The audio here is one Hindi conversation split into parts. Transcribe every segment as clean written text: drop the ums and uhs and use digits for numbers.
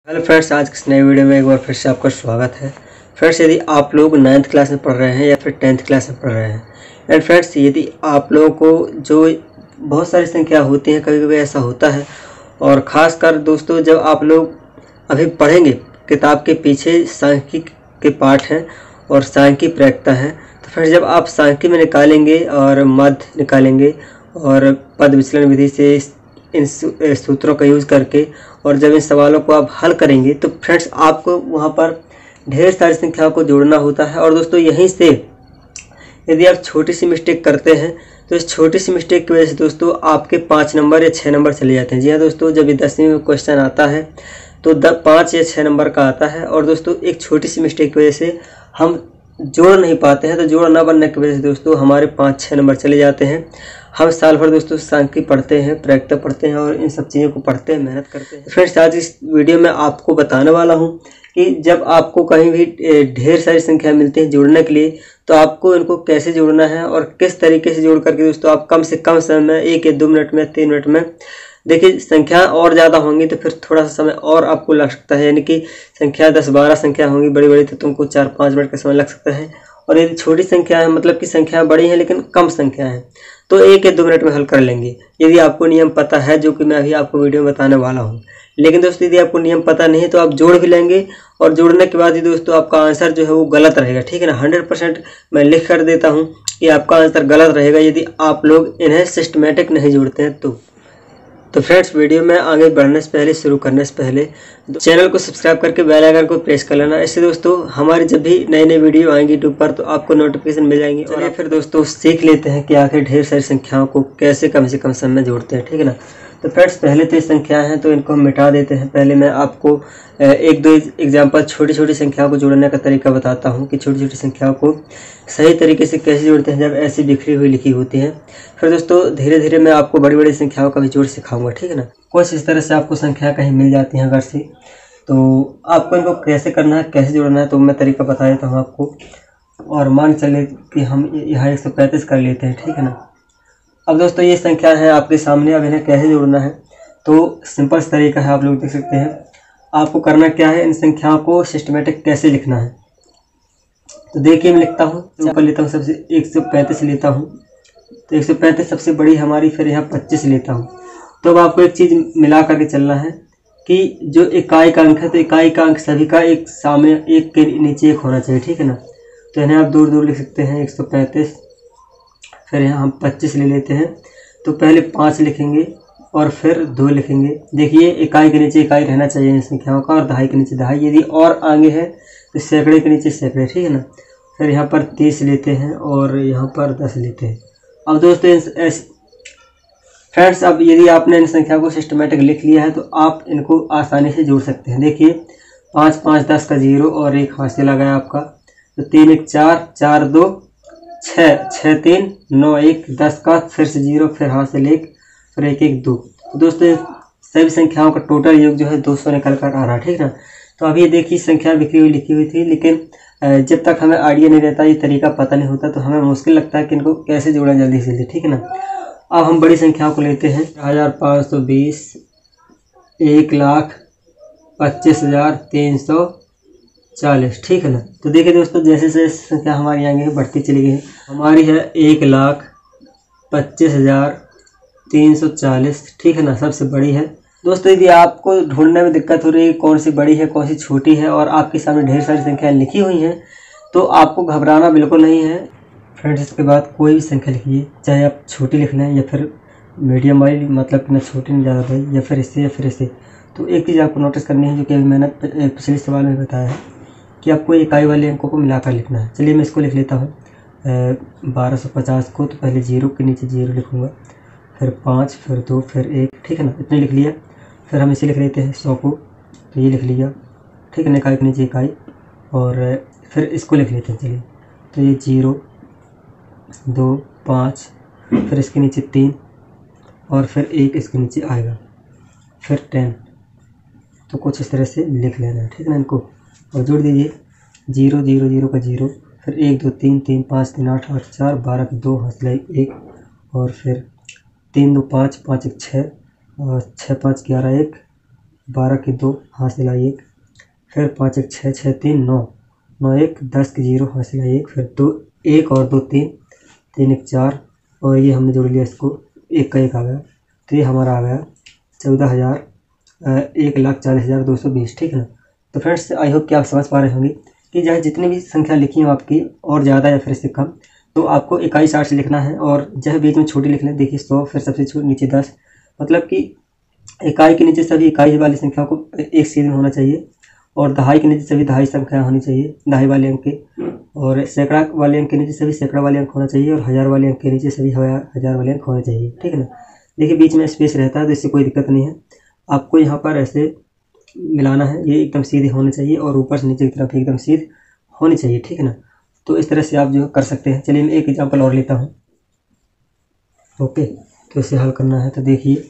हेलो फ्रेंड्स, आज की नई वीडियो में एक बार फिर से आपका स्वागत है। फ्रेंड्स, यदि आप लोग 9th क्लास में पढ़ रहे हैं या फिर 10th क्लास में पढ़ रहे हैं एंड फ्रेंड्स, यदि आप लोगों को जो बहुत सारी संख्या होती हैं, कभी कभी ऐसा होता है और ख़ासकर दोस्तों जब आप लोग अभी पढ़ेंगे किताब के पीछे सांख्यिकी के पाठ हैं और सांख्यिकी प्रायिकता है, तो फ्रेंड्स जब आप सांख्यिकी में निकालेंगे और मध्य निकालेंगे और पद विचलन विधि से इन सूत्रों का यूज़ करके और जब इन सवालों को आप हल करेंगे तो फ्रेंड्स आपको वहाँ पर ढेर सारी संख्याओं को जोड़ना होता है। और दोस्तों यहीं से यदि आप छोटी सी मिस्टेक करते हैं तो इस छोटी सी मिस्टेक की वजह से दोस्तों आपके 5 नंबर या 6 नंबर चले जाते हैं। जी हाँ दोस्तों, जब ये 10वीं में क्वेश्चन आता है तो 5 या 6 नंबर का आता है और दोस्तों एक छोटी सी मिस्टेक की वजह से हम जोड़ नहीं पाते हैं, तो जोड़ ना बनने की वजह से दोस्तों हमारे 5-6 नंबर चले जाते हैं। हम साल भर दोस्तों सांख्यिकी पढ़ते हैं, प्रायिकता पढ़ते हैं और इन सब चीज़ों को पढ़ते हैं, मेहनत करते हैं। फ्रेंड्स, आज इस वीडियो में आपको बताने वाला हूं कि जब आपको कहीं भी ढेर सारी संख्या मिलती है जोड़ने के लिए, तो आपको इनको कैसे जोड़ना है और किस तरीके से जोड़ करके दोस्तों आप कम से कम समय में 1 या 2 मिनट में 3 मिनट में, देखिए संख्या और ज़्यादा होंगी तो फिर थोड़ा सा समय और आपको लग सकता है, यानी कि संख्या 10-12 संख्या होंगी बड़ी बड़ी तो तुमको 4-5 मिनट का समय लग सकता है। और यदि छोटी संख्या है, मतलब कि संख्या बड़ी है लेकिन कम संख्या है, तो 1 या 2 मिनट में हल कर लेंगे यदि आपको नियम पता है, जो कि मैं अभी आपको वीडियो में बताने वाला हूँ। लेकिन दोस्तों यदि आपको नियम पता नहीं है तो आप जोड़ भी लेंगे और जोड़ने के बाद ही दोस्तों आपका आंसर जो है वो गलत रहेगा, ठीक है ना। 100% मैं लिख कर देता हूँ कि आपका आंसर गलत रहेगा यदि आप लोग इन्हें सिस्टमेटिक नहीं जोड़ते हैं तो फ्रेंड्स, वीडियो में आगे बढ़ने से पहले, शुरू करने से पहले चैनल को सब्सक्राइब करके बेल आइकन को प्रेस कर लेना। इससे दोस्तों हमारी जब भी नई नई वीडियो आएंगी यूट्यूब पर तो आपको नोटिफिकेशन मिल जाएंगी। और फिर दोस्तों सीख लेते हैं कि आखिर ढेर सारी संख्याओं को कैसे कम से कम समय में जोड़ते हैं, ठीक है ना। तो फ्रेंड्स, पहले तो ये संख्या हैं तो इनको हम मिटा देते हैं। पहले मैं आपको 1-2 एग्जाम्पल छोटी छोटी संख्याओं को जोड़ने का तरीका बताता हूँ कि छोटी छोटी संख्याओं को सही तरीके से कैसे जोड़ते हैं जब ऐसी बिखरी हुई लिखी होती है। फिर दोस्तों धीरे धीरे मैं आपको बड़ी बड़ी संख्याओं का भी जोड़ सिखाऊंगा, ठीक है ना। कुछ इस तरह से आपको संख्या कहीं मिल जाती हैं अगर से, तो आपको इनको कैसे करना है, कैसे जोड़ना है, तो मैं तरीका बता देता हूँ आपको। और मान चले कि हम यहाँ 135 कर लेते हैं, ठीक है ना। अब दोस्तों ये संख्या है आपके सामने, अब इन्हें कैसे जोड़ना है तो सिंपल तरीका है, आप लोग देख सकते हैं। आपको करना क्या है, इन संख्याओं को सिस्टमेटिक कैसे लिखना है। तो देखिए मैं लिखता हूँ, ऊपर लेता हूँ सबसे 135 लेता हूँ, तो 135 सबसे बड़ी हमारी, फिर यहाँ 25 लेता हूँ। तो अब आपको एक चीज़ मिला करके चलना है कि जो इकाई का अंक है तो इकाई का अंक सभी का एक सामने, एक के नीचे एक होना चाहिए, ठीक है ना। तो इन्हें आप दूर दूर लिख सकते हैं 135, फिर यहाँ हम 25 ले लेते हैं। तो पहले 5 लिखेंगे और फिर 2 लिखेंगे। देखिए इकाई के नीचे इकाई रहना चाहिए इन संख्याओं का, और दहाई के नीचे दहाई, यदि और आगे है तो सैकड़े के नीचे सैकड़े, ठीक है ना। फिर यहाँ पर 30 लेते हैं और यहाँ पर 10 लेते हैं। अब दोस्तों फ्रेंड्स, अब यदि आपने इन संख्या को सिस्टमेटिक लिख लिया है तो आप इनको आसानी से जोड़ सकते हैं। देखिए 5 5 10 का 0 और 1 हाथ से लगाया आपका, तो 3 1 4 4 2 6 6 3 9 1 10 का फिर से 0, फिर हाथ से 1, फिर 1 1 2। तो दोस्तों सभी संख्याओं का टोटल योग जो है 200 निकल कर आ रहा है, ठीक है ना। तो अब ये देखिए संख्या बिखरी हुई लिखी हुई थी, लेकिन जब तक हमें आइडिया नहीं रहता, ये तरीका पता नहीं होता, तो हमें मुश्किल लगता है कि इनको कैसे जोड़ा जल्दी से जल्दी, ठीक है ना। अब हम बड़ी संख्याओं को लेते हैं, 1520, 1,25,340, ठीक है ना। तो देखिए दोस्तों जैसे जैसे संख्या हमारी आगे बढ़ती चली गई, हमारी है 1,25,340, ठीक है ना, सबसे बड़ी है। दोस्तों यदि आपको ढूंढने में दिक्कत हो रही है कौन सी बड़ी है कौन सी छोटी है और आपके सामने ढेर सारी संख्याएं लिखी हुई हैं, तो आपको घबराना बिल्कुल नहीं है। फ्रेंड्स, इसके बाद कोई भी संख्या लिखिए, चाहे आप छोटी लिख लें या फिर मीडियम वाली, मतलब कि ना छोटी नहीं ज़्यादा बड़ी, या फिर इससे या फिर इससे। तो एक चीज़ आपको नोटिस करनी है, जो कि अभी मैंने पिछले सवाल में बताया है कि आपको इकाई वाले अंकों को मिलाकर लिखना है। चलिए मैं इसको लिख लेता हूँ 1250 को, तो पहले 0 के नीचे 0 लिखूँगा, फिर 5, फिर 2, फिर 1, ठीक है ना, इतने लिख लिया। फिर हम इसे लिख लेते हैं 100 को, तो ये लिख लिया, ठीक है ना, इकाई के नीचे इकाई। और फिर इसको लिख लेते हैं, चलिए, तो ये 0 2 5, फिर इसके नीचे 3 और फिर 1 इसके नीचे आएगा, फिर 10। तो कुछ इस तरह से लिख लेना है, ठीक है ना। इनको और जोड़ दीजिए, 0 0 0 का 0, फिर 1 2 3 3 5 3 8 8 4 12 का 2 हाथ से 1, और फिर 3 2 5 5 1 6 और 6 5 11 1 12 की 2 हासिल आई 1, फिर 5 1 6 6 3 9 9 1 10 की 0 हासिल आई 1, फिर 2 1 और 2 3 3 1 4 और ये हमने जोड़ लिया इसको 1 का 1 आ गया, तो ये हमारा आ गया 1,40,220। ठीक है ना। तो फ्रेंड्स आई होप कि आप समझ पा रहे होंगे कि चाहे जितनी भी संख्या लिखी हो आपकी और ज़्यादा या फिर इससे कम, तो आपको इकाई चार्ट से लिखना है और चाहे बीच में छोटी लिखना है। देखिए 100, फिर सबसे नीचे 10, मतलब कि इकाई के नीचे सभी इकाई वाली संख्या को एक सीध में होना चाहिए और दहाई के नीचे सभी दहाई संख्या होनी चाहिए, दहाई वाले अंक के, और सैकड़ा वाले अंक के नीचे सभी सैकड़ा वाले अंक होना चाहिए और हज़ार वाले अंक के नीचे सभी हज़ार वाले अंक होने चाहिए। ठीक है ना। देखिए बीच में स्पेस रहता है तो इससे कोई दिक्कत नहीं है, आपको यहाँ पर ऐसे मिलाना है, ये एकदम सीधे होने चाहिए और ऊपर से नीचे की तरफ एकदम सीध होनी चाहिए। ठीक है ना। तो इस तरह से आप जो कर सकते हैं। चलिए मैं एक एग्जांपल और लेता हूँ। ओके, तो इसे हल करना है तो देखिए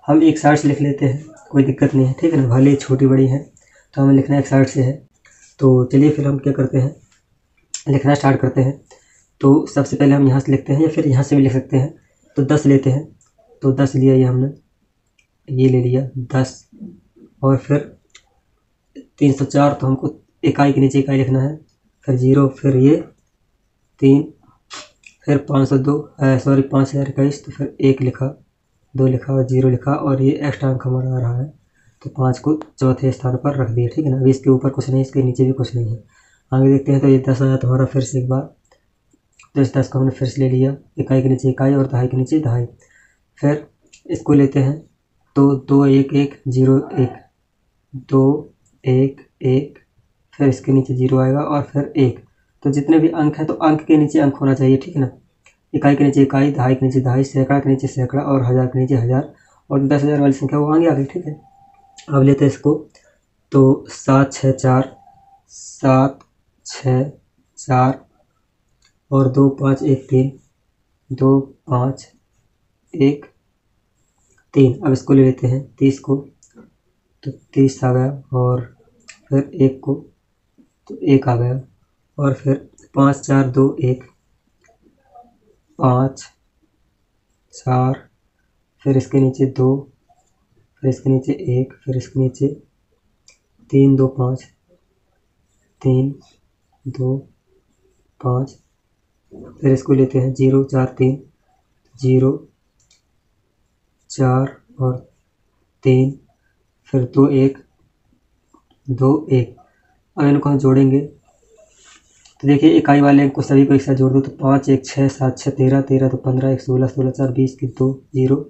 हम एक साइड से लिख लेते हैं, कोई दिक्कत नहीं है। ठीक है ना। भले छोटी बड़ी है तो हमें लिखना एक साइड से है। तो चलिए फिर हम क्या करते हैं, लिखना स्टार्ट करते हैं। तो सबसे पहले हम यहाँ से लिखते हैं या फिर यहाँ से भी लिख सकते हैं। तो 10 लेते हैं, तो 10 लिया, ये हमने ये ले लिया 10, और फिर 304, तो हमको इकाई के नीचे इकाई लिखना है, फिर 0, फिर ये 3, फिर 5021, तो फिर 1 लिखा, 2 लिखा और 0 लिखा, और ये एक्स्ट्रा अंक हमारा आ रहा है तो 5 को चौथे स्थान पर रख दिया। ठीक है ना। अभी इसके ऊपर कुछ नहीं, इसके नीचे भी कुछ नहीं है। आगे देखते हैं तो ये 10 आया हमारा फिर से एक बार, तो इस 10 को हमने फिर से ले लिया, इकाई के नीचे इकाई और दहाई के नीचे दहाई। फिर इसको लेते हैं तो 2 1 1 0 1 2 1 1, फिर इसके नीचे 0 आएगा और फिर 1। तो जितने भी अंक हैं तो अंक के नीचे अंक होना चाहिए। ठीक है ना। इकाई के नीचे इकाई, दहाई के नीचे दहाई, सैकड़ा के नीचे सैकड़ा और हज़ार के नीचे हज़ार, और 10,000 वाली संख्या वो आगे आ गई। ठीक है। अब लेते हैं इसको, तो 7 6 4 7 6 4 और 2 5 1 3 2 5 1 3। अब इसको ले लेते हैं 30 को, तो 30 आ गया, और फिर 1 को, तो 1 आ गया, और फिर 5 4 2 1 5 4, फिर इसके नीचे 2, फिर इसके नीचे 1, फिर इसके नीचे 3 2 5 3 2 5, फिर इसको लेते हैं 0 4 3 0 4 और 3, फिर 2 1 2 1। अब इनको हम जोड़ेंगे तो देखिए इकाई वाले अंक को सभी को एक साथ जोड़ दो, तो 5 1 6 7 6 13 13 तो 15 1 16 16 4 20 की 2 0,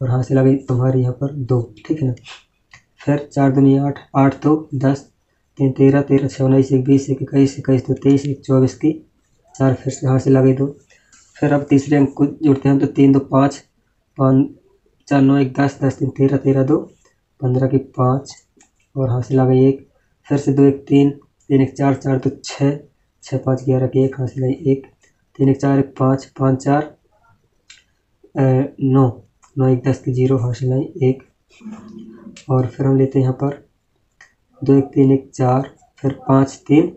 और हासिल आ गई तुम्हारी यहाँ पर 2। ठीक है ना। फिर 4 दूनी 8 8 2 10 3 13 13 6 19 1 20 1 21 21 2 23 1 24 की 4, फिर से हासिल आ गई 2। फिर अब तीसरे अंक को जोड़ते हैं हम, तो 3 2 5 5 4 9 1 10 10 3 13 13 2 15 की 5, और हासिल आ गई 1। फिर से 2 1 3 3 1 4 4 2 6 6 5 11 की 1, हासिल आई 1 3 1 4 1 5 5 4 9 9 1 10 की 0, हासिल आई 1। और फिर हम लेते हैं यहाँ पर 2 1 3 1 4, फिर 5 3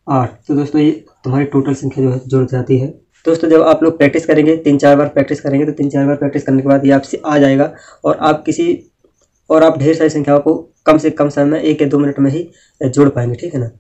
8। तो दोस्तों ये तुम्हारी टोटल संख्या जो है जुड़ जाती है। दोस्तों जब आप लोग प्रैक्टिस करेंगे 3-4 बार प्रैक्टिस करेंगे, तो 3-4 बार प्रैक्टिस करने के बाद ये आपसे आ जाएगा, और आप ढेर सारी संख्याओं को कम से कम समय में 1 या 2 मिनट में ही जोड़ पाएंगे। ठीक है ना।